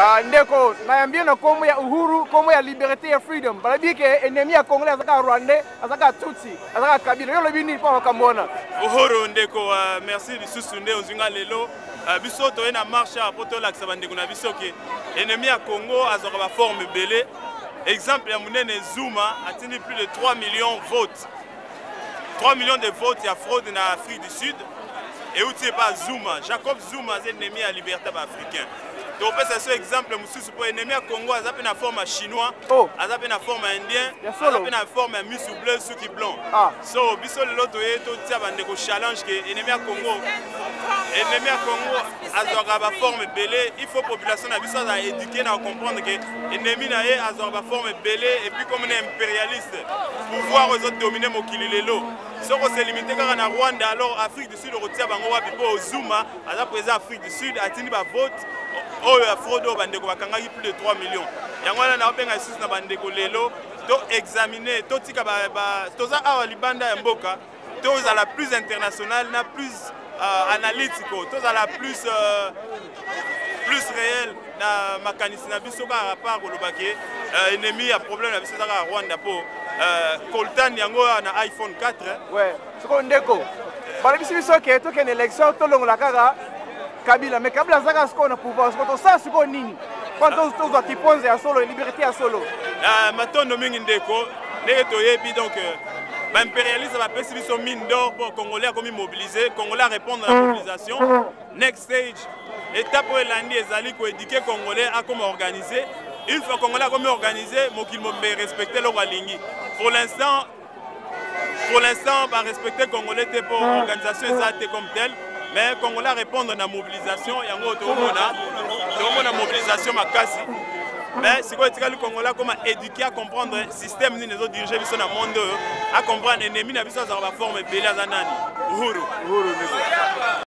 Ndeko, naambia na komo ya uhuru, komo ya liberté ya freedom. Balabi ke ennemi ya Congolais azaka Rwandais, azaka Tutsi, azaka Kabila. Yo lobi ni pa wakamona. Uhuru ndeko, merci lisusu nde onzinga lelo. Biso to ena marche a poto la ksabandeko na biso ke ennemi ya Congo azoka ba forme belé. Exemple ya munene Zuma atteint plus de 3 millions de votes. 3 millions de votes, il y a fraude en Afrique du Sud. Et où c'est pas Zuma, Jacob Zuma, c'est ennemi à la liberté africaine. Donc, c'est un exemple, pour ennemi à Congo, ils ont une forme chinois, ils ont une forme indien, ils ont une forme musu bleu, ceux qui blanc. So, biso le loto est tout ça, un challenge que ennemi à Congo, ils ont une forme belée. Il faut que la population a éduqué, à comprendre que l'ennemi a une forme belée et puis comme on est impérialiste, pouvoir aux autres dominer mon kililelo. Si on s'est limité à Rwanda, alors Afrique du Sud, on retient au Zuma, à la présence Afrique du Sud, a tenu un vote, a fraudé au Bandeko, plus de 3 millions. Il y a un sous na Bandeko Lelo, to examiner, to tika toza awa libanda mboka, to za la plus internationale, na plus analytique, to za la plus réel na makanisi na biso ka rapport ko lobake ennemi a problème na biso za Rwanda po Coltan yango na iPhone 4. Ouais, ce qu'on ndeko. Balabisi biso ke to ken élection to longola kaka Kabila, mais Kabila zaka ce qu'on a pouvoir, ce qu'on ça ce qu'on nini. Quand on doit tiponze à solo, liberté à solo. Matondo mingi ndeko, ndeko toyebi donc l'impérialisme va passer biso mine d'or pour Congolais comme mobiliser, Congolais répondre à la mobilisation. Next stage, étape où l'Andi ezali ko éduquer Congolais à comment organiser. Une fois Congolais comme organisé, moi qu'il me respecter leur ligne. Pour l'instant, va respecter Congolais pour l'organisation comme telle. Mais Congolais répondre à la mobilisation, il y a une mobilisation makasi. Mais c'est quoi le Congolais comme éduquer à comprendre le système ni les autres dirigeants qui sont dans le monde, à comprendre l'ennemi n'a pas forme belé à Zanani. Uhuru.